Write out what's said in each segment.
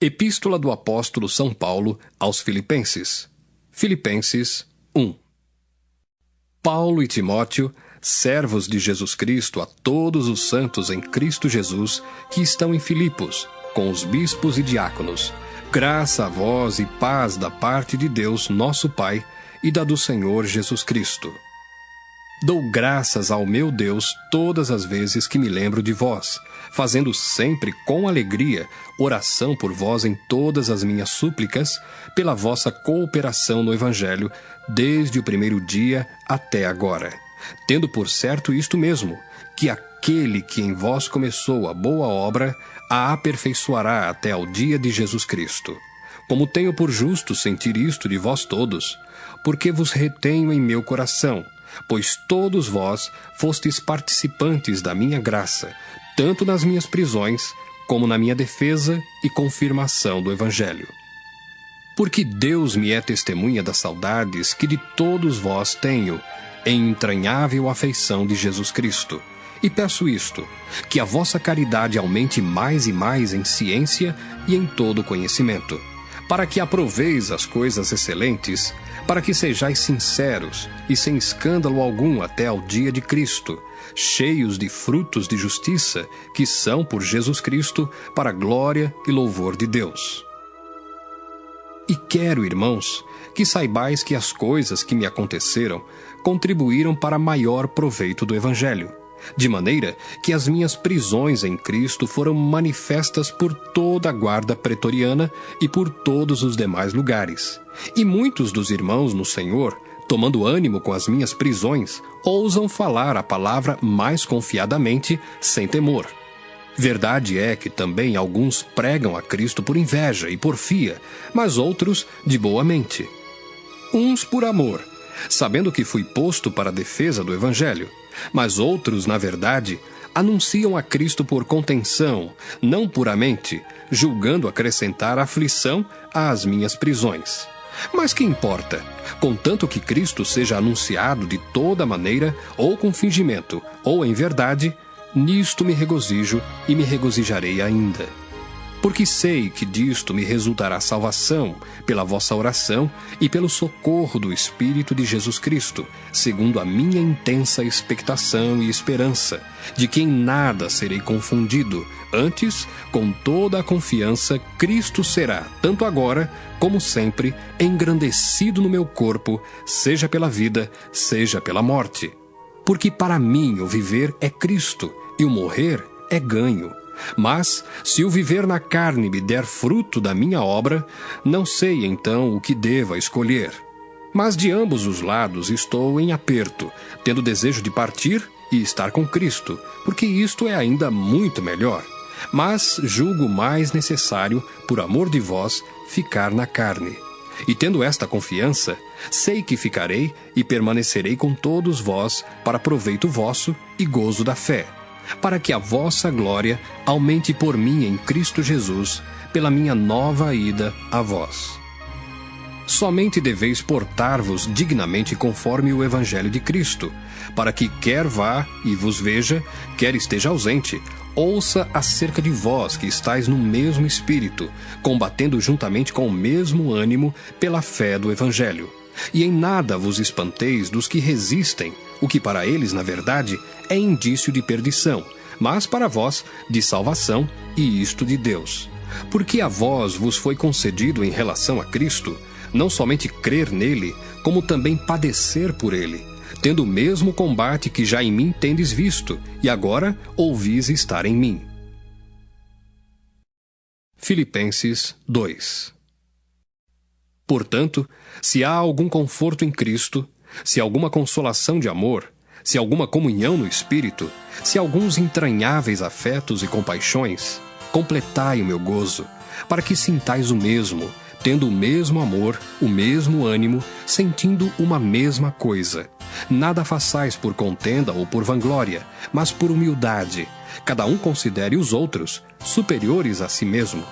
Epístola do Apóstolo São Paulo aos Filipenses. Filipenses 1. Paulo e Timóteo, servos de Jesus Cristo, a todos os santos em Cristo Jesus, que estão em Filipos, com os bispos e diáconos, graça a vós e paz da parte de Deus, nosso Pai, e da do Senhor Jesus Cristo. Dou graças ao meu Deus todas as vezes que me lembro de vós, fazendo sempre com alegria oração por vós em todas as minhas súplicas, pela vossa cooperação no Evangelho, desde o primeiro dia até agora. Tendo por certo isto mesmo, que aquele que em vós começou a boa obra, a aperfeiçoará até ao dia de Jesus Cristo. Como tenho por justo sentir isto de vós todos, porque vos retenho em meu coração, pois todos vós fostes participantes da minha graça, tanto nas minhas prisões, como na minha defesa e confirmação do Evangelho. Porque Deus me é testemunha das saudades que de todos vós tenho, em entranhável afeição de Jesus Cristo. E peço isto, que a vossa caridade aumente mais e mais em ciência e em todo conhecimento, para que aproveis as coisas excelentes, para que sejais sinceros e sem escândalo algum até ao dia de Cristo, cheios de frutos de justiça, que são por Jesus Cristo, para a glória e louvor de Deus. E quero, irmãos, que saibais que as coisas que me aconteceram contribuíram para maior proveito do Evangelho, de maneira que as minhas prisões em Cristo foram manifestas por toda a guarda pretoriana e por todos os demais lugares. E muitos dos irmãos no Senhor, tomando ânimo com as minhas prisões, ousam falar a palavra mais confiadamente, sem temor. Verdade é que também alguns pregam a Cristo por inveja e porfia, mas outros de boa mente. Uns por amor, sabendo que fui posto para a defesa do Evangelho, mas outros, na verdade, anunciam a Cristo por contenção, não puramente, julgando acrescentar aflição às minhas prisões. Mas que importa? Contanto que Cristo seja anunciado de toda maneira, ou com fingimento, ou em verdade, nisto me regozijo e me regozijarei ainda. Porque sei que disto me resultará salvação, pela vossa oração e pelo socorro do Espírito de Jesus Cristo, segundo a minha intensa expectação e esperança, de que em nada serei confundido, antes, com toda a confiança, Cristo será, tanto agora como sempre, engrandecido no meu corpo, seja pela vida, seja pela morte. Porque para mim o viver é Cristo, e o morrer é ganho. Mas, se o viver na carne me der fruto da minha obra, não sei então o que deva escolher. Mas de ambos os lados estou em aperto, tendo desejo de partir e estar com Cristo, porque isto é ainda muito melhor. Mas julgo mais necessário, por amor de vós, ficar na carne. E tendo esta confiança, sei que ficarei e permanecerei com todos vós para proveito vosso e gozo da fé, para que a vossa glória aumente por mim em Cristo Jesus, pela minha nova ida a vós. Somente deveis portar-vos dignamente conforme o Evangelho de Cristo, para que quer vá e vos veja, quer esteja ausente, ouça acerca de vós que estáis no mesmo Espírito, combatendo juntamente com o mesmo ânimo pela fé do Evangelho. E em nada vos espanteis dos que resistem, o que para eles, na verdade, é indício de perdição, mas para vós, de salvação, e isto de Deus. Porque a vós vos foi concedido em relação a Cristo, não somente crer nele, como também padecer por ele, tendo o mesmo combate que já em mim tendes visto, e agora ouvis estar em mim. Filipenses 2. Portanto, se há algum conforto em Cristo, se alguma consolação de amor, se alguma comunhão no Espírito, se alguns entranháveis afetos e compaixões, completai o meu gozo, para que sintais o mesmo, tendo o mesmo amor, o mesmo ânimo, sentindo uma mesma coisa. Nada façais por contenda ou por vanglória, mas por humildade. Cada um considere os outros superiores a si mesmo.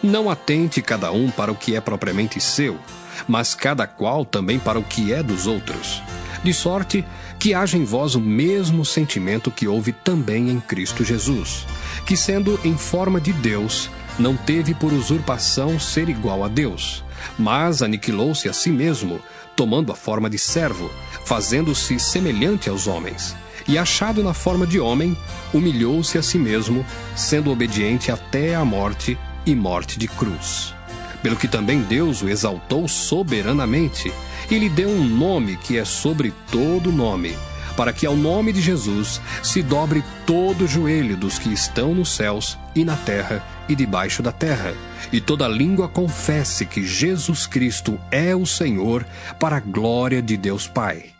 Não atente cada um para o que é propriamente seu, mas cada qual também para o que é dos outros. De sorte que haja em vós o mesmo sentimento que houve também em Cristo Jesus, que sendo em forma de Deus, não teve por usurpação ser igual a Deus, mas aniquilou-se a si mesmo, tomando a forma de servo, fazendo-se semelhante aos homens. E achado na forma de homem, humilhou-se a si mesmo, sendo obediente até a morte e morte de cruz. Pelo que também Deus o exaltou soberanamente, e lhe deu um nome que é sobre todo nome, para que ao nome de Jesus se dobre todo o joelho dos que estão nos céus e na terra e debaixo da terra, e toda língua confesse que Jesus Cristo é o Senhor, para a glória de Deus Pai.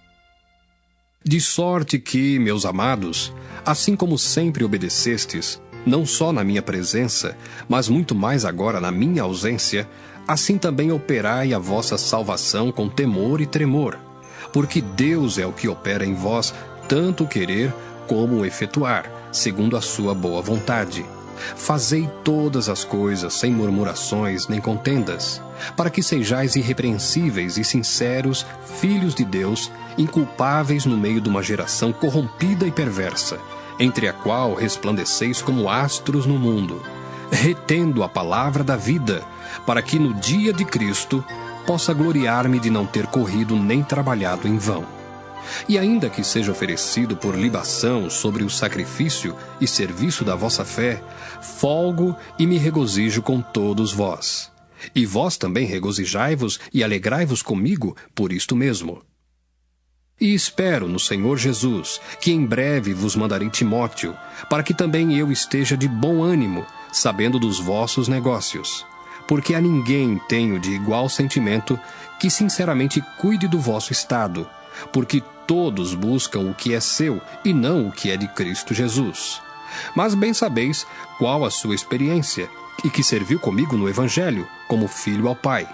De sorte que, meus amados, assim como sempre obedecestes, não só na minha presença, mas muito mais agora na minha ausência, assim também operai a vossa salvação com temor e tremor, porque Deus é o que opera em vós tanto o querer como o efetuar, segundo a sua boa vontade. Fazei todas as coisas sem murmurações nem contendas, para que sejais irrepreensíveis e sinceros, filhos de Deus, inculpáveis no meio de uma geração corrompida e perversa, entre a qual resplandeceis como astros no mundo, retendo a palavra da vida, para que no dia de Cristo possa gloriar-me de não ter corrido nem trabalhado em vão. E ainda que seja oferecido por libação sobre o sacrifício e serviço da vossa fé, folgo e me regozijo com todos vós. E vós também regozijai-vos e alegrai-vos comigo por isto mesmo. E espero no Senhor Jesus, que em breve vos mandarei Timóteo, para que também eu esteja de bom ânimo, sabendo dos vossos negócios. Porque a ninguém tenho de igual sentimento que sinceramente cuide do vosso estado, porque todos buscam o que é seu e não o que é de Cristo Jesus. Mas bem sabeis qual a sua experiência, e que serviu comigo no Evangelho, como filho ao Pai.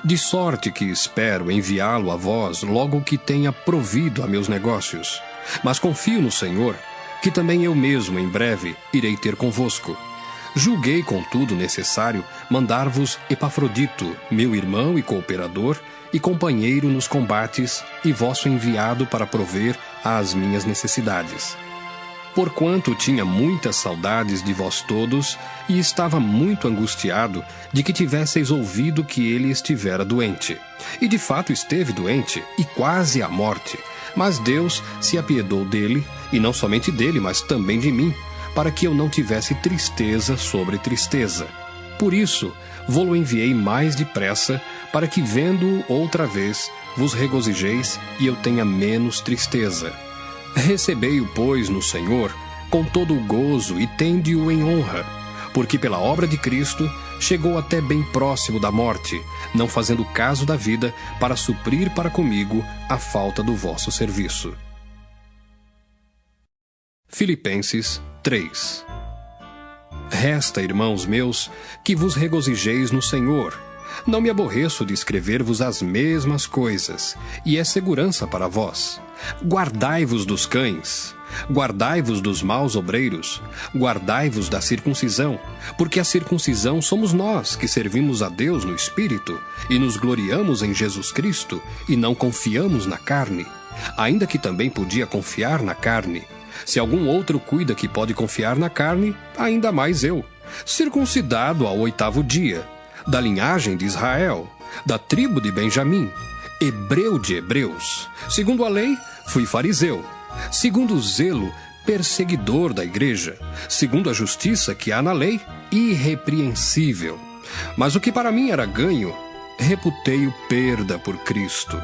De sorte que espero enviá-lo a vós logo que tenha provido a meus negócios. Mas confio no Senhor, que também eu mesmo em breve irei ter convosco. Julguei, contudo, necessário mandar-vos Epafrodito, meu irmão e cooperador, e companheiro nos combates, e vosso enviado para prover às minhas necessidades. Porquanto tinha muitas saudades de vós todos, e estava muito angustiado de que tivesseis ouvido que ele estivera doente. E de fato esteve doente, e quase à morte. Mas Deus se apiedou dele, e não somente dele, mas também de mim, para que eu não tivesse tristeza sobre tristeza. Por isso, vô-lo enviei mais depressa, para que, vendo-o outra vez, vos regozijeis e eu tenha menos tristeza. Recebei-o, pois, no Senhor, com todo o gozo e tende-o em honra, porque pela obra de Cristo chegou até bem próximo da morte, não fazendo caso da vida, para suprir para comigo a falta do vosso serviço. Filipenses 3. Resta, irmãos meus, que vos regozijeis no Senhor. Não me aborreço de escrever-vos as mesmas coisas, e é segurança para vós. Guardai-vos dos cães, guardai-vos dos maus obreiros, guardai-vos da circuncisão, porque a circuncisão somos nós que servimos a Deus no Espírito, e nos gloriamos em Jesus Cristo, e não confiamos na carne, ainda que também podia confiar na carne. Se algum outro cuida que pode confiar na carne, ainda mais eu, circuncidado ao 8º dia, da linhagem de Israel, da tribo de Benjamim, hebreu de hebreus. Segundo a lei, fui fariseu. Segundo o zelo, perseguidor da igreja. Segundo a justiça que há na lei, irrepreensível. Mas o que para mim era ganho, reputei-o perda por Cristo.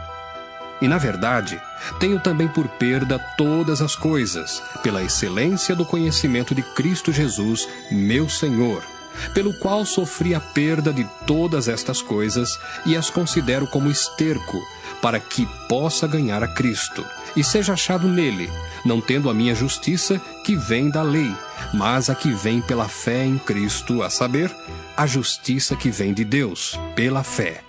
E, na verdade, tenho também por perda todas as coisas, pela excelência do conhecimento de Cristo Jesus, meu Senhor, pelo qual sofri a perda de todas estas coisas e as considero como esterco, para que possa ganhar a Cristo, e seja achado nele, não tendo a minha justiça que vem da lei, mas a que vem pela fé em Cristo, a saber, a justiça que vem de Deus, pela fé.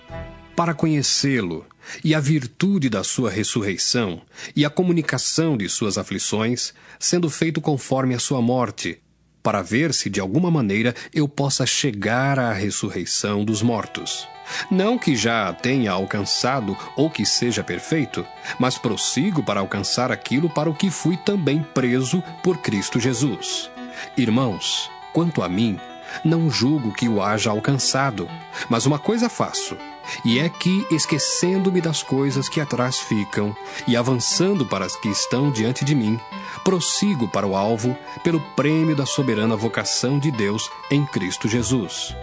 Para conhecê-lo, e a virtude da sua ressurreição, e a comunicação de suas aflições, sendo feito conforme a sua morte, para ver se de alguma maneira eu possa chegar à ressurreição dos mortos. Não que já a tenha alcançado ou que seja perfeito, mas prossigo para alcançar aquilo para o que fui também preso por Cristo Jesus. Irmãos, quanto a mim, não julgo que o haja alcançado, mas uma coisa faço, e é que, esquecendo-me das coisas que atrás ficam, e avançando para as que estão diante de mim, prossigo para o alvo, pelo prêmio da soberana vocação de Deus em Cristo Jesus.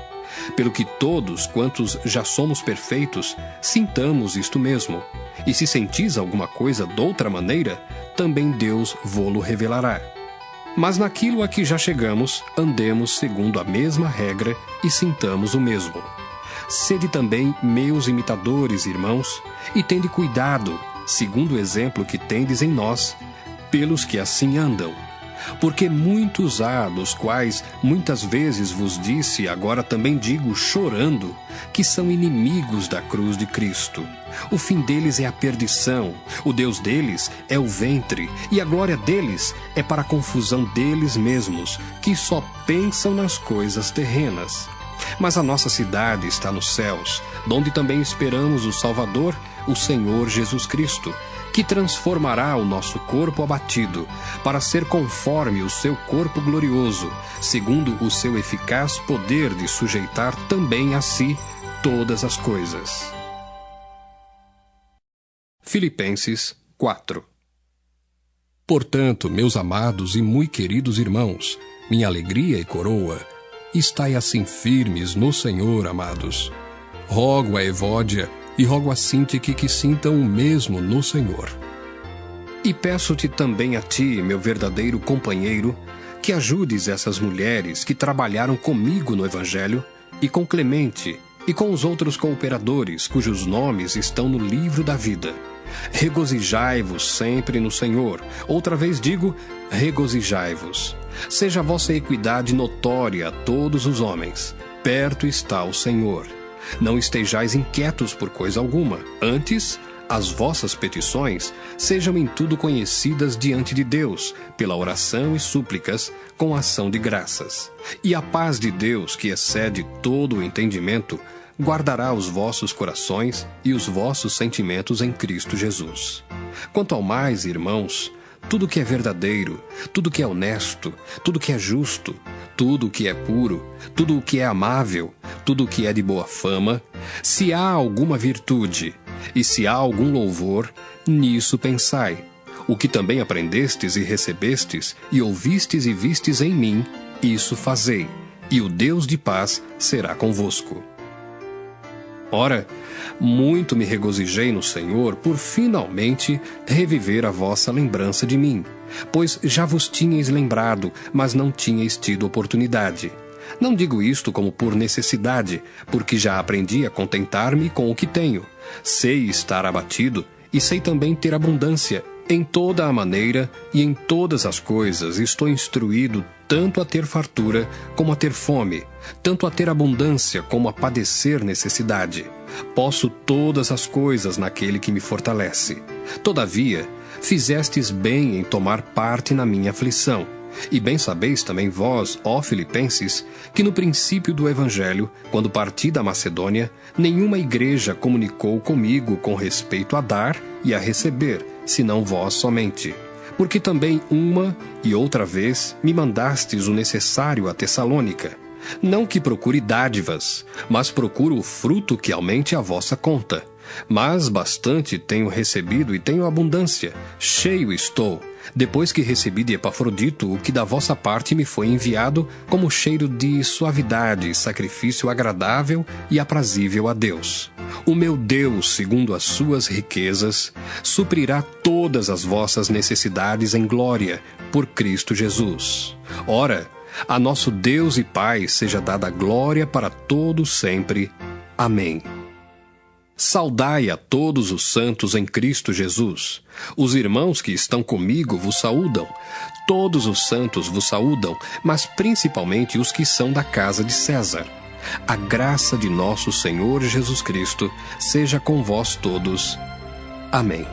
Pelo que todos, quantos já somos perfeitos, sintamos isto mesmo, e se sentis alguma coisa doutra maneira, também Deus vô-lo revelará. Mas naquilo a que já chegamos, andemos segundo a mesma regra e sintamos o mesmo. Sede também meus imitadores, irmãos, e tende cuidado, segundo o exemplo que tendes em nós, pelos que assim andam. Porque muitos há, dos quais muitas vezes vos disse, e agora também digo, chorando, que são inimigos da cruz de Cristo. O fim deles é a perdição, o Deus deles é o ventre, e a glória deles é para a confusão deles mesmos, que só pensam nas coisas terrenas. Mas a nossa cidade está nos céus, donde também esperamos o Salvador, o Senhor Jesus Cristo, que transformará o nosso corpo abatido, para ser conforme o seu corpo glorioso, segundo o seu eficaz poder de sujeitar também a si todas as coisas. Filipenses 4. Portanto, meus amados e muito queridos irmãos, minha alegria e coroa, estai assim firmes no Senhor, amados. Rogo a Evódia e rogo a Síntique que sintam o mesmo no Senhor. E peço-te também a ti, meu verdadeiro companheiro, que ajudes essas mulheres que trabalharam comigo no Evangelho, e com Clemente, e com os outros cooperadores, cujos nomes estão no livro da vida. Regozijai-vos sempre no Senhor. Outra vez digo, regozijai-vos. Seja a vossa equidade notória a todos os homens. Perto está o Senhor. Não estejais inquietos por coisa alguma. Antes, as vossas petições sejam em tudo conhecidas diante de Deus, pela oração e súplicas, com ação de graças. E a paz de Deus, que excede todo o entendimento, guardará os vossos corações e os vossos sentimentos em Cristo Jesus. Quanto ao mais, irmãos, tudo que é verdadeiro, tudo que é honesto, tudo que é justo, tudo que é puro, tudo o que é amável, tudo o que é de boa fama, se há alguma virtude e se há algum louvor, nisso pensai. O que também aprendestes e recebestes, e ouvistes e vistes em mim, isso fazei, e o Deus de paz será convosco. Ora, muito me regozijei no Senhor por finalmente reviver a vossa lembrança de mim, pois já vos tinhais lembrado, mas não tinhais tido oportunidade. Não digo isto como por necessidade, porque já aprendi a contentar-me com o que tenho. Sei estar abatido e sei também ter abundância. Em toda a maneira e em todas as coisas estou instruído tanto a ter fartura como a ter fome, tanto a ter abundância como a padecer necessidade. Posso todas as coisas naquele que me fortalece. Todavia, fizestes bem em tomar parte na minha aflição. E bem sabeis também vós, ó Filipenses, que no princípio do Evangelho, quando parti da Macedônia, nenhuma igreja comunicou comigo com respeito a dar e a receber, senão vós somente. Porque também uma e outra vez me mandastes o necessário a Tessalônica. Não que procure dádivas, mas procuro o fruto que aumente a vossa conta. Mas bastante tenho recebido e tenho abundância, cheio estou, depois que recebi de Epafrodito o que da vossa parte me foi enviado como cheiro de suavidade, sacrifício agradável e aprazível a Deus. O meu Deus, segundo as suas riquezas, suprirá todas as vossas necessidades em glória, por Cristo Jesus. Ora, a nosso Deus e Pai seja dada glória para todos sempre. Amém. Saudai a todos os santos em Cristo Jesus. Os irmãos que estão comigo vos saúdam. Todos os santos vos saúdam, mas principalmente os que são da casa de César. A graça de nosso Senhor Jesus Cristo seja com vós todos. Amém.